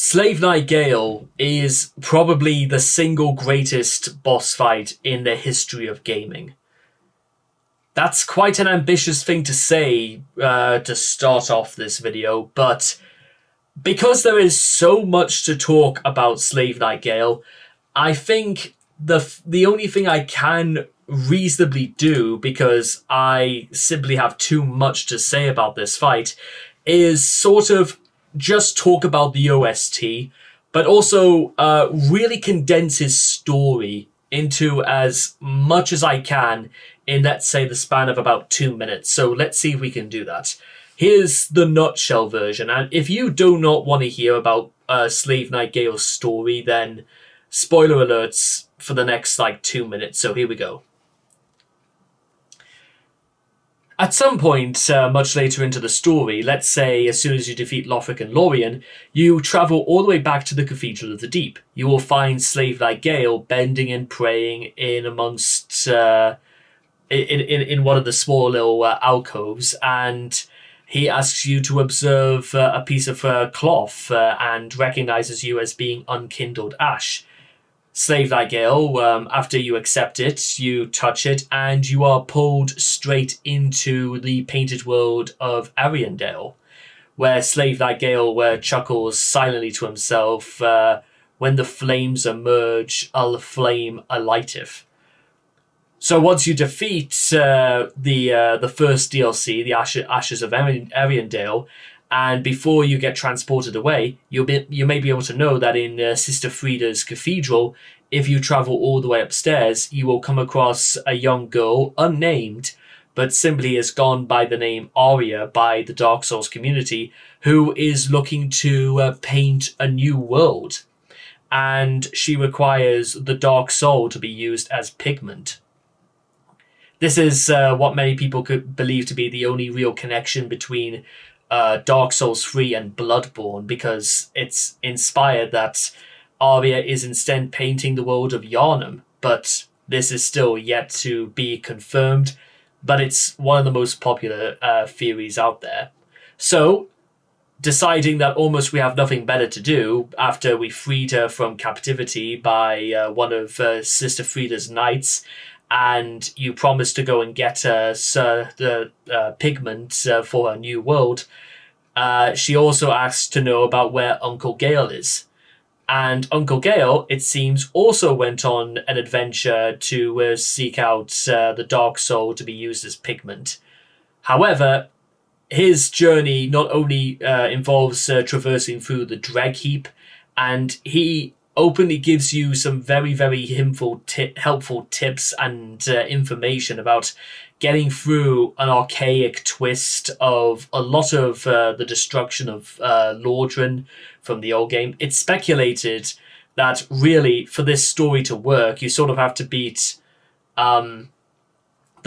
Slave Knight Gael is probably the single greatest boss fight in the history of gaming. That's quite an ambitious thing to say to start off this video, but because there is so much to talk about Slave Knight Gael, I think the only thing I can reasonably do, because I simply have too much to say about this fight, is sort of just talk about the OST, but also really condense his story into as much as I can in, let's say, the span of about 2 minutes. So let's see if we can do that. Here's the nutshell version. And if you do not want to hear about Slave Knight Gael's story, then spoiler alerts for the next 2 minutes. So here we go. At some point, much later into the story, let's say as soon as you defeat Lothric and Lorien, you travel all the way back to the Cathedral of the Deep. You will find Slave Knight Gael bending and praying in amongst in one of the small little alcoves, and he asks you to observe a piece of cloth and recognizes you as being unkindled ash. Slave Knight Gael, after you accept it, you touch it, and you are pulled straight into the painted world of Ariandel, where Slave Knight Gael chuckles silently to himself, when the flames emerge, a flame alighteth. So once you defeat the first DLC, the Ashes of Ariandel, and before you get transported away, you may be able to know that in Sister Frida's cathedral, if you travel all the way upstairs, you will come across a young girl, unnamed, but simply has gone by the name Arya by the Dark Souls community, who is looking to paint a new world. And she requires the Dark Soul to be used as pigment. This is what many people could believe to be the only real connection between Dark Souls 3 and Bloodborne, because it's inspired that Arya is instead painting the world of Yharnam, but this is still yet to be confirmed, but it's one of the most popular theories out there. So, deciding that almost we have nothing better to do after we freed her from captivity by one of Sister Frida's knights, and you promise to go and get the pigment for her new world, she also asks to know about where Uncle Gael is. And Uncle Gael, it seems, also went on an adventure to seek out the Dark Soul to be used as pigment. However, his journey not only involves traversing through the Dreg Heap, and he openly gives you some very, very helpful tips and information about getting through an archaic twist of a lot of the destruction of Lordran from the old game. It's speculated that really, for this story to work, you sort of have to beat the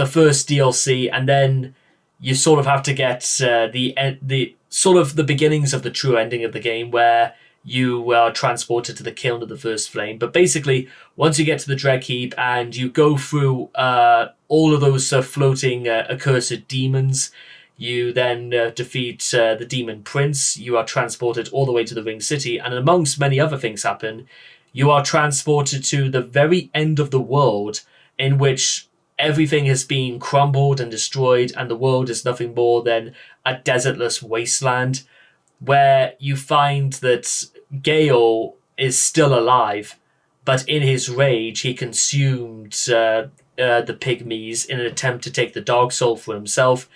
first DLC, and then you sort of have to get the sort of the beginnings of the true ending of the game, where you are transported to the kiln of the first flame. But basically, once you get to the Dreg Heap and you go through all of those floating accursed demons, you then defeat the Demon Prince, you are transported all the way to the Ring City, and amongst many other things happen, you are transported to the very end of the world, in which everything has been crumbled and destroyed, and the world is nothing more than a desertless wasteland, where you find that Gael is still alive, but in his rage he consumed the pygmies in an attempt to take the Dark Soul for himself,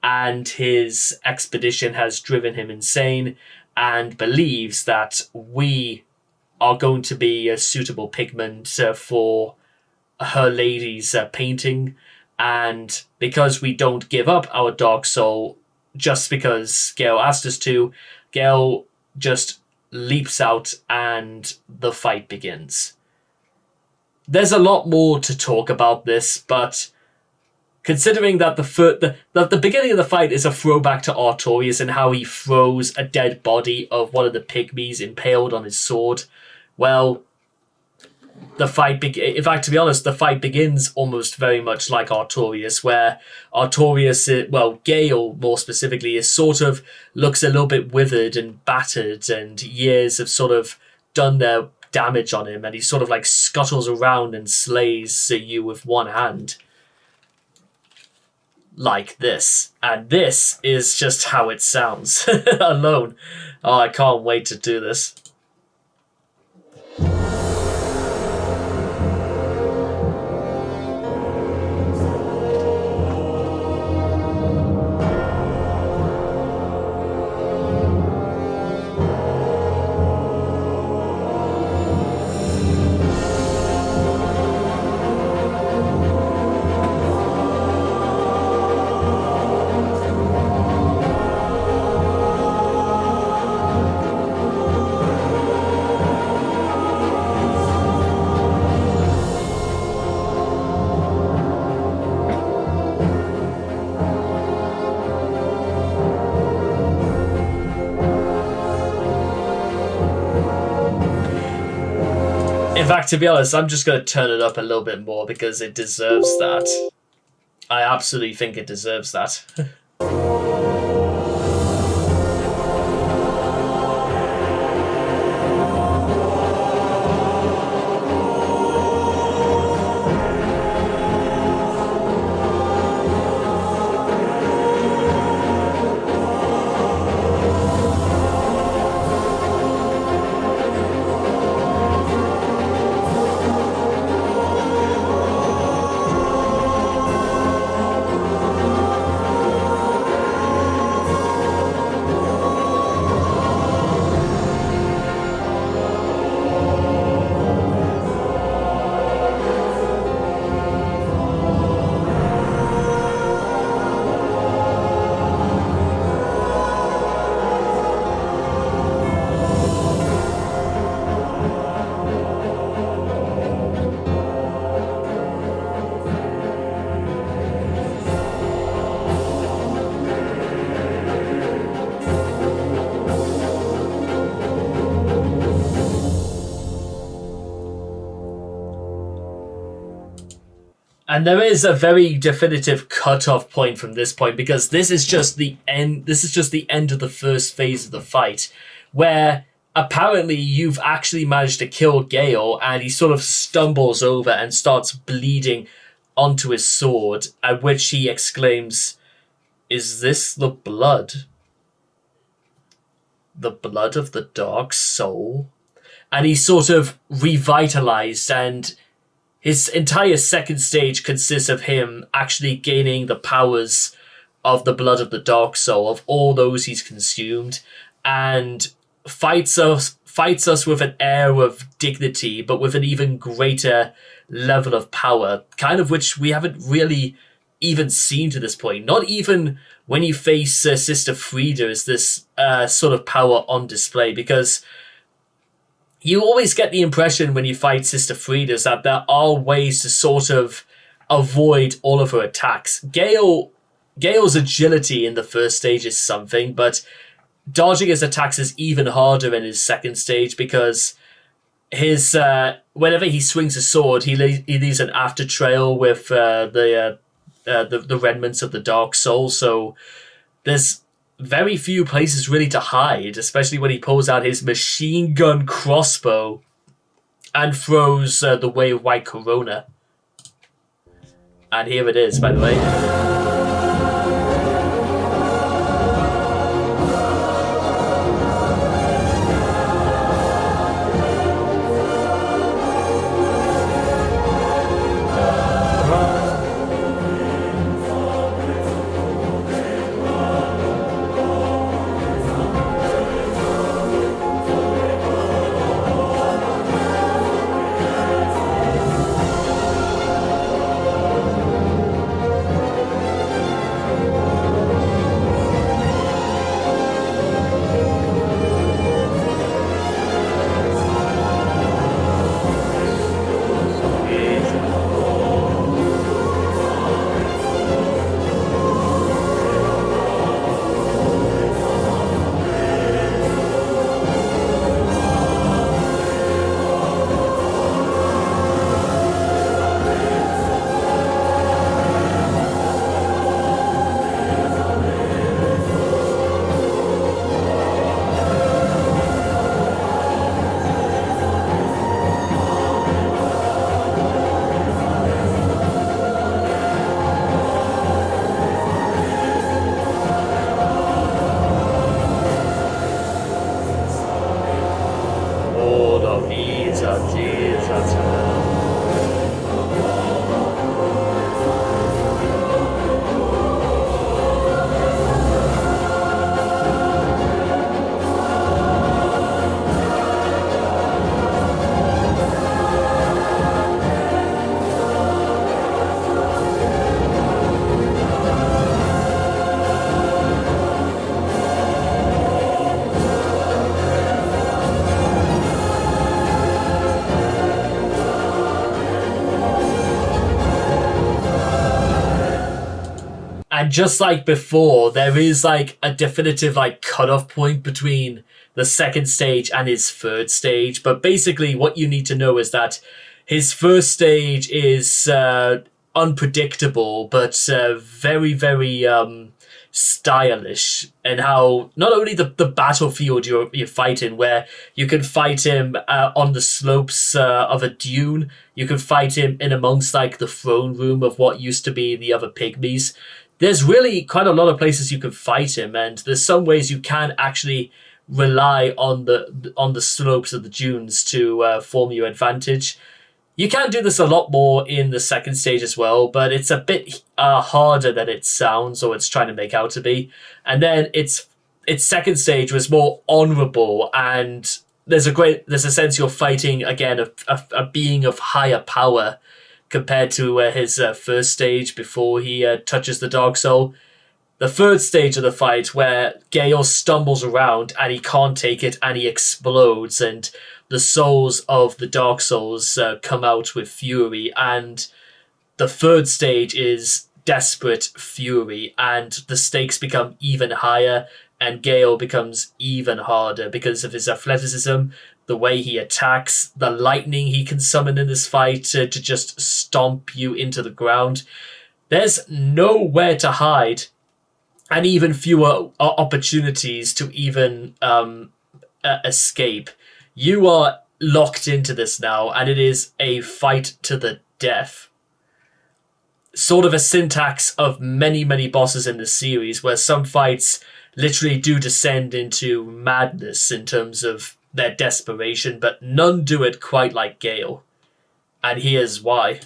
and his expedition has driven him insane, and believes that we are going to be a suitable pigment for her lady's painting, and because we don't give up our Dark Soul just because Gael asked us to, Gael just leaps out and the fight begins. There's a lot more to talk about this, but considering that the beginning of the fight is a throwback to Artorias and how he throws a dead body of one of the pygmies impaled on his sword, well, the fight. In fact, to be honest, the fight begins almost very much like Artorias, where Artorias, well, Gael more specifically, is sort of looks a little bit withered and battered, and years have sort of done their damage on him, and he sort of like scuttles around and slays you with one hand. Like this. And this is just how it sounds alone. Oh, I can't wait to do this. In fact, to be honest, I'm just going to turn it up a little bit more because it deserves that. I absolutely think it deserves that. And there is a very definitive cut-off point from this point, because this is just the end. This is just the end of the first phase of the fight, where apparently you've actually managed to kill Gael, and he sort of stumbles over and starts bleeding onto his sword, at which he exclaims, "Is this the blood? The blood of the dark soul?" And he's sort of revitalized, and his entire second stage consists of him actually gaining the powers of the blood of the dark soul, of all those he's consumed, and fights us with an air of dignity, but with an even greater level of power, kind of which we haven't really even seen to this point. Not even when you face Sister Frida is this sort of power on display, because you always get the impression when you fight Sister Frida that there are ways to sort of avoid all of her attacks. Gael's agility in the first stage is something, but dodging his attacks is even harder in his second stage, because his whenever he swings a sword, he leaves an after trail with the remnants of the dark soul. So there's very few places really to hide, especially when he pulls out his machine gun crossbow and throws the Way of White Corona. And here it is, by the way. Jesus. And just like before, there is like a definitive like cutoff point between the second stage and his third stage. But basically, what you need to know is that his first stage is unpredictable, but very, very stylish. And how not only the battlefield you're fighting, where you can fight him on the slopes of a dune, you can fight him in amongst like the throne room of what used to be the other pygmies. There's really quite a lot of places you can fight him, and there's some ways you can actually rely on the slopes of the dunes to form your advantage. You can do this a lot more in the second stage as well, but it's a bit harder than it sounds or it's trying to make out to be. And then its second stage was more honorable, and there's a sense you're fighting again a being of higher power compared to his first stage before he touches the Dark Soul. The third stage of the fight, where Gael stumbles around and he can't take it and he explodes, and the souls of the Dark Souls come out with fury. And the third stage is desperate fury, and the stakes become even higher, and Gael becomes even harder because of his athleticism, the way he attacks, the lightning he can summon in this fight to just stomp you into the ground. There's nowhere to hide, and even fewer opportunities to even escape. You are locked into this now, and it is a fight to the death. Sort of a syntax of many, many bosses in the series, where some fights literally do descend into madness in terms of their desperation, but none do it quite like Gael. And here's why.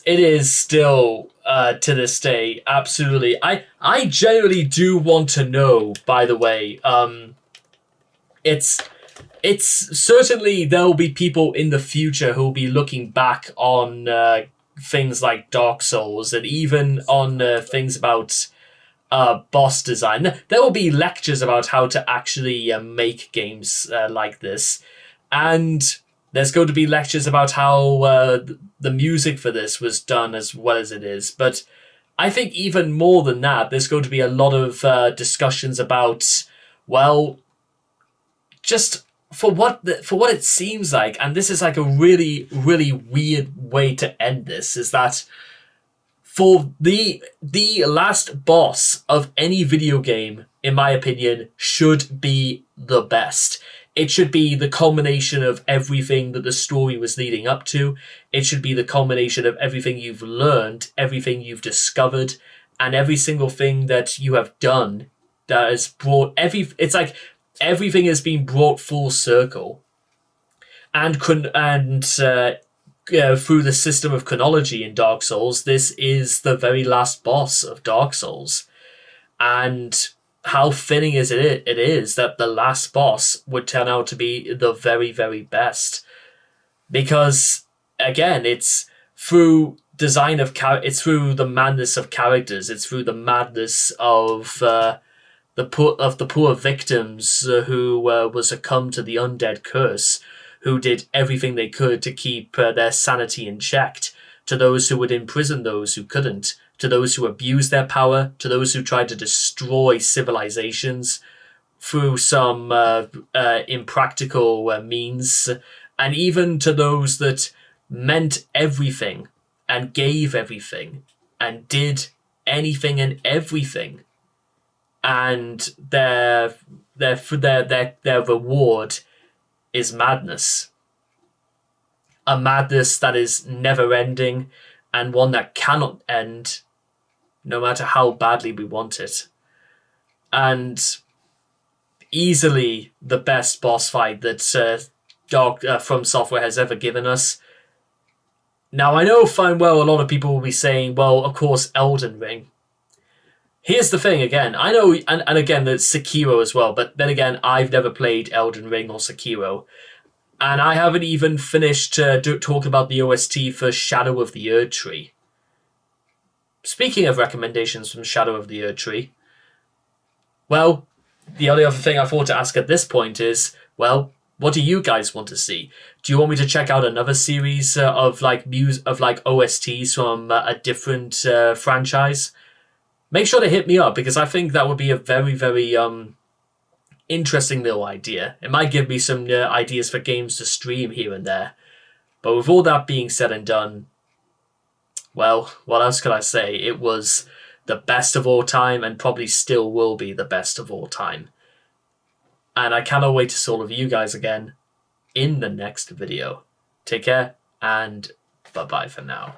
It is still to this day absolutely. I genuinely do want to know, by the way. It's certainly there'll be people in the future who'll be looking back on things like Dark Souls, and even on things about boss design. There will be lectures about how to actually make games like this, and there's going to be lectures about how the music for this was done as well as it is. But I think even more than that, there's going to be a lot of discussions about, well, just for what it seems like, and this is like a really, really weird way to end this, is that for the last boss of any video game in my opinion, should be the best. It should be the culmination of everything that the story was leading up to. It should be the culmination of everything you've learned, everything you've discovered, and every single thing that you have done that has brought it's like everything has been brought full circle. And through the system of chronology in Dark Souls, this is the very last boss of Dark Souls. And how fitting it is that the last boss would turn out to be the very, very best. Because, again, it's through design of it's through the madness of characters, it's through the madness of the poor victims who were succumbed to the undead curse, who did everything they could to keep their sanity in check, to those who would imprison those who couldn't, to those who abused their power, to those who tried to destroy civilizations through some impractical means, and even to those that meant everything and gave everything and did anything and everything, and their reward is madness. A madness that is never ending, and one that cannot end, no matter how badly we want it. And easily the best boss fight that From Software has ever given us. Now, I know fine well a lot of people will be saying, well, of course, Elden Ring. Here's the thing, again, I know, and again, there's Sekiro as well, but then again, I've never played Elden Ring or Sekiro. And I haven't even finished talking about the OST for Shadow of the Erd Tree. Speaking of recommendations from Shadow of the Erd Tree, well, the only other thing I thought to ask at this point is, well, what do you guys want to see? Do you want me to check out another series of OSTs from a different franchise? Make sure to hit me up, because I think that would be a very, very interesting little idea. It might give me some ideas for games to stream here and there. But with all that being said and done, well, what else could I say? It was the best of all time, and probably still will be the best of all time. And I cannot wait to see all of you guys again in the next video. Take care, and bye-bye for now.